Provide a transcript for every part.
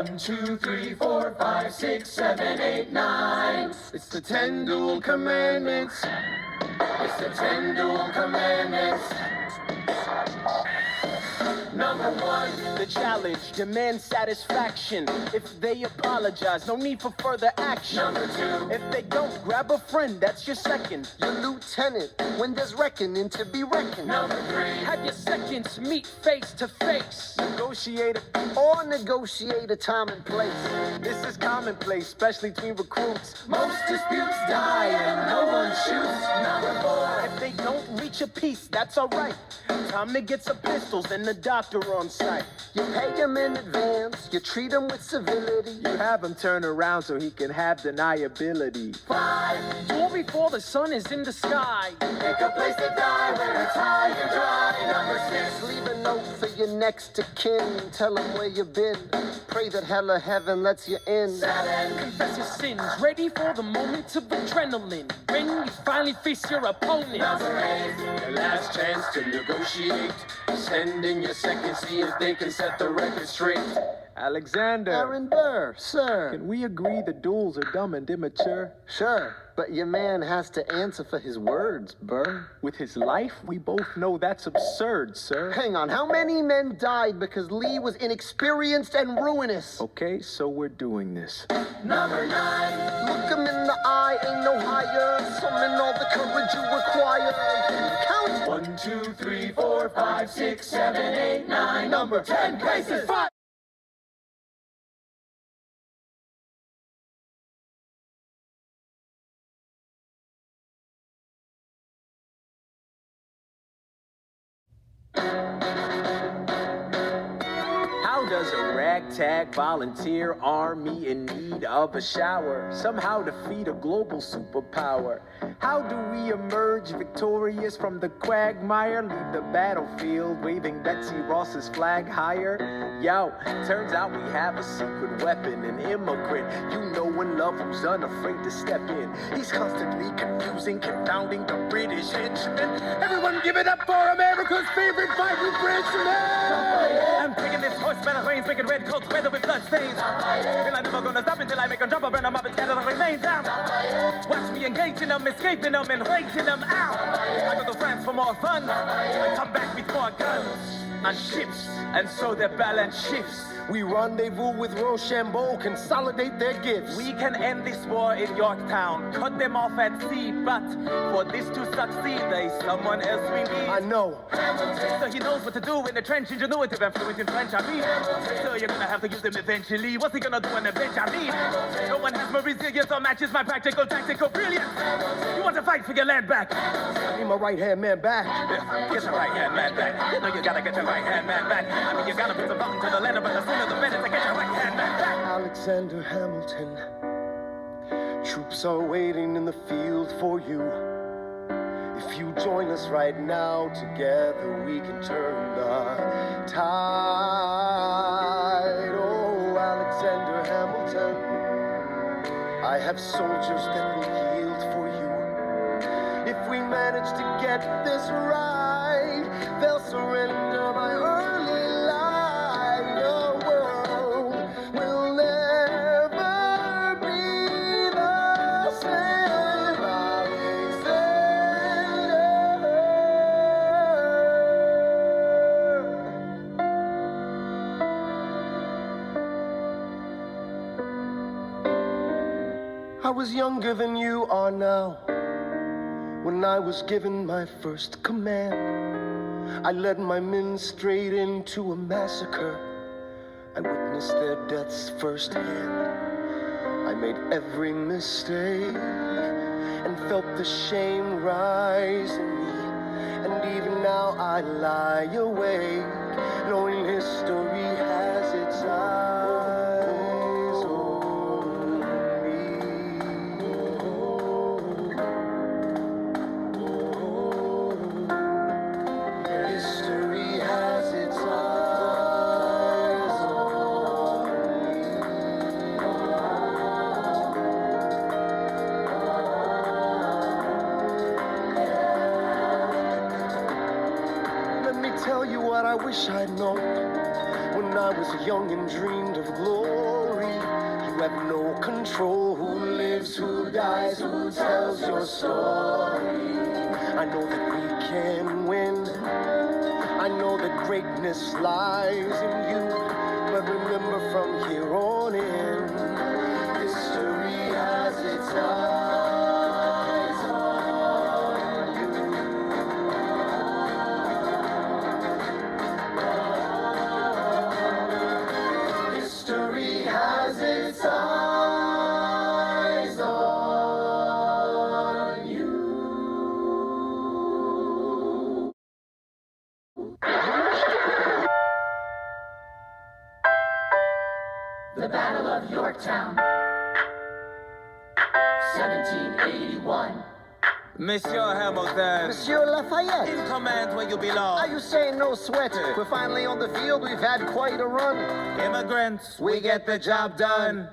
1, 2, 3, 4, 5, 6, 7, 8, 9. It's the 10 dual commandments. It's the 10 dual commandments. Number 1, the challenge demands satisfaction. If they apologize, no need for further action. Number 2, if they don't, grab a friend, that's your second. Your lieutenant, when there's reckoning to be reckoned. Number 3, have your seconds meet face to face. Negotiate or negotiate a time and place. This is commonplace, especially between recruits. most disputes die and no one shoots. Number 4, if they don't reach a peace, that's alright. Time to get some pistols and the doctor on site. You pay him in advance, you treat him with civility. You have him turn around so he can have deniability. 5, Duel before the sun is in the sky. pick a place to die where it's high and dry. Number 6, Leave a note for your next of kin. Tell him where you've been. Pray that hell or heaven lets you in. 7, Confess your sins, ready for the moment of adrenaline. When you finally face your opponent. Number 8, Your last chance to negotiate. Send in your second, see if they can set the record straight. Alexander, Aaron Burr, sir. can we agree the duels are dumb and immature? Sure, but your man has to answer for his words, Burr. With his life, we both know that's absurd, sir. Hang on, how many men died because Lee was inexperienced and ruinous? Okay, so we're doing this. number 9, Look him in the eye, ain't no higher. Summon all the courage you require. Count. 1, 2, 3, 4, 5, 6, 7, 8, 9. Number 10, places 5. How does a ragtag volunteer army in need of a shower somehow defeat a global superpower? How do we emerge victorious from the quagmire? Leave the battlefield waving Betsy Ross's flag higher? Yo, turns out we have a secret weapon, an immigrant you know and love who's unafraid to step in. He's constantly confusing, confounding the British henchmen. Everyone give it up for America's favorite vibrant Frenchman! I'm taking this horse battle reins, making red coats weather with blood stains. Feel I'm never gonna stop until I make them jump or burn them up and scatter the remains down. Watch me engaging them, escaping them, and raking them out. I go to France for more fun. I come back with more guns on ships, and so their balance shifts. We rendezvous with Rochambeau, consolidate their gifts. We can end this war in Yorktown, cut them off at sea, but for this to succeed, there's someone else we need. I know. So he knows what to do in the trench, ingenuitive and fluent in French, I mean. So you're gonna have to use him eventually. What's he gonna do on a bench, I mean? No one has more resilience or matches my practical, tactical brilliance. You want to fight for your land back? I need my right-hand man back. Yeah, get your right-hand man back. You know you gotta get your right-hand man back. I mean, you gotta put the button to the letter, but the sooner the better to get your right-hand man back. Alexander Hamilton, troops are waiting in the field for you. If you join us right now, together we can turn the tide. Oh, Alexander Hamilton, I have soldiers that will yield for you. If we manage to get this right, they'll surrender my early life. The world will never be the same. Alexander. I was younger than you are now. When I was given my first command, I led my men straight into a massacre. I witnessed their deaths firsthand. I made every mistake and felt the shame rise in me. And even now I lie awake, knowing history has its eyes on me. History has its eyes on me. Let me tell you what I wish I'd known when when I was young and dreamed of glory. You have no control. Who lives, who dies, who tells your story? I know that we can win. I know that greatness lies in you. But remember, from here on in, history has its eyes on you. History has its eyes on you. The Battle of Yorktown, 1781. Monsieur Hamilton. Monsieur Lafayette, In command where you belong. are you saying no sweat? We're finally on the field, we've had quite a run. Immigrants, we get the job done.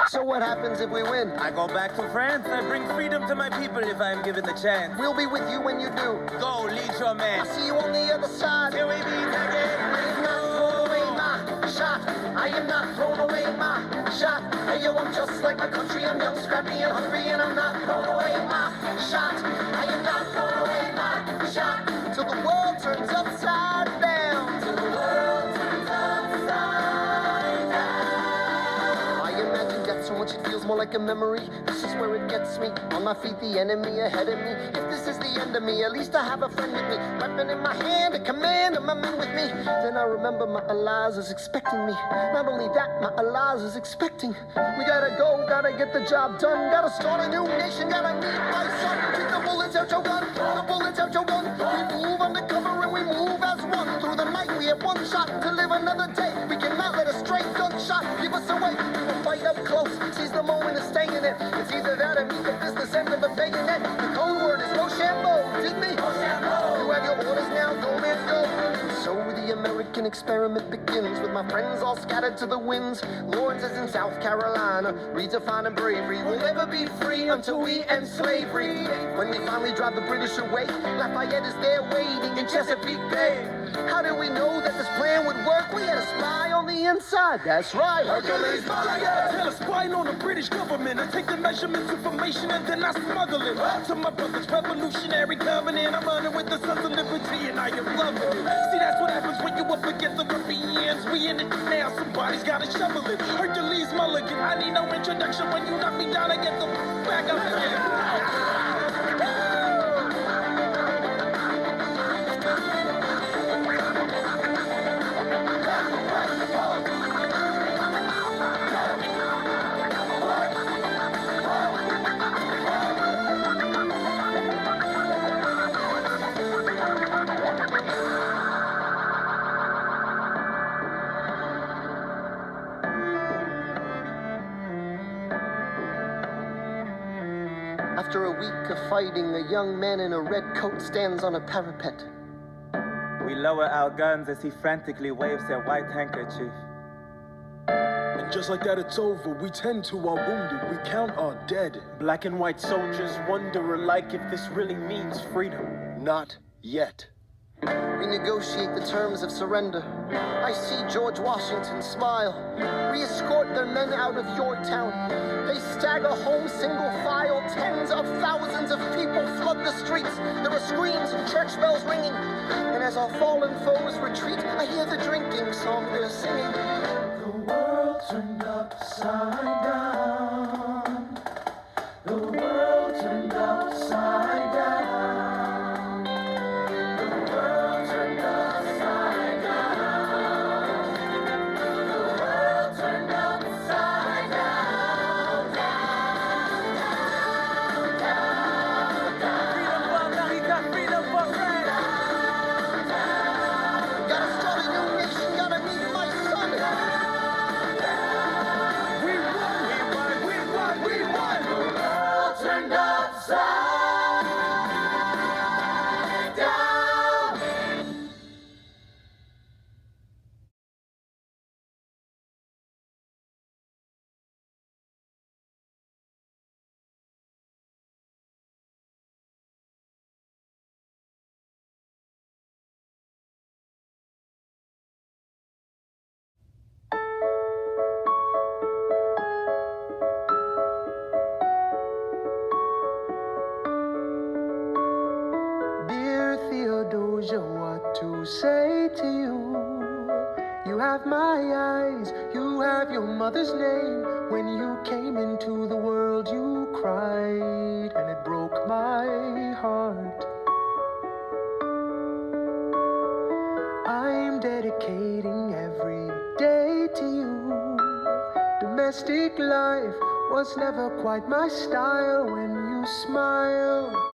So what happens if we win? I go back to France. I bring freedom to my people if I am given the chance. We'll be with you when you do. Go, lead your I'll man. see you on the other side. Till we meet again. I am not throwing away my shot. I am not throwing away my shot. Hey yo, I'm just like my country. I'm young, scrappy, and hungry, and I'm not throwing away my shot. I am not throwing away my shot. Till the world turns upside down. Till the world turns upside down. I imagine death so much it feels more like a memory. This is where it gets me. On my feet, the enemy ahead of me. If this is the end of me, at least I have a friend with me. Weapon in my hand, a command, and my men with me. Then I remember my Eliza is expecting me. Not only that, my Eliza is expecting. We gotta go, gotta get the job done. Gotta start a new nation, gotta meet my son. Keep the bullets out your gun, the bullets out your gun. We move undercover and we move as one. Through the night, we have one shot to live another day. We cannot let a stray gunshot give us away. We will fight up close, seize the moment and stay in it. It's either that or meet the business end of the bayonet. The code word is Rochambeau, dig me? You have your orders now, go man, go. So the American experiment begins with my friends all scattered to the winds. Lawrence is in South Carolina, redefining bravery. We'll never be free until we end slavery. When we finally drive the British away, Lafayette is there waiting in Chesapeake Bay. How did we know that this plan would work? We had a spy on the inside, that's right. Hercules Mulligan! Tell a spy on the British government. I take the measurements, information, and then I smuggle it to my brother's revolutionary covenant. I'm running with the Sons of Liberty, and I am loving it. See, that's what happens when you up against the Ruffians. We in it now, somebody's gotta shovel it. Hercules Mulligan, I need no introduction. When you knock me down, I get the back up again. After a week of fighting, a young man in a red coat stands on a parapet. We lower our guns as he frantically waves that white handkerchief. And just like that, it's over. We tend to our wounded. We count our dead. Black and white soldiers wonder alike if this really means freedom. Not yet. We negotiate the terms of surrender. I see George Washington smile. We escort their men out of Yorktown. They stagger home single file. Tens of thousands of people flood the streets. There are screams and church bells ringing. And as our fallen foes retreat, I hear the drinking song they're singing. The world turned upside down. The world turned upside down. The world turned upside down. The world turned upside down. Freedom for America, freedom for France. Gotta start a new nation, gotta meet my son. We Doja, what to say to you? You have my eyes, you have your mother's name. When you came into the world, you cried, and it broke my heart. I'm dedicating every day to you. Domestic life was never quite my style. When you smile,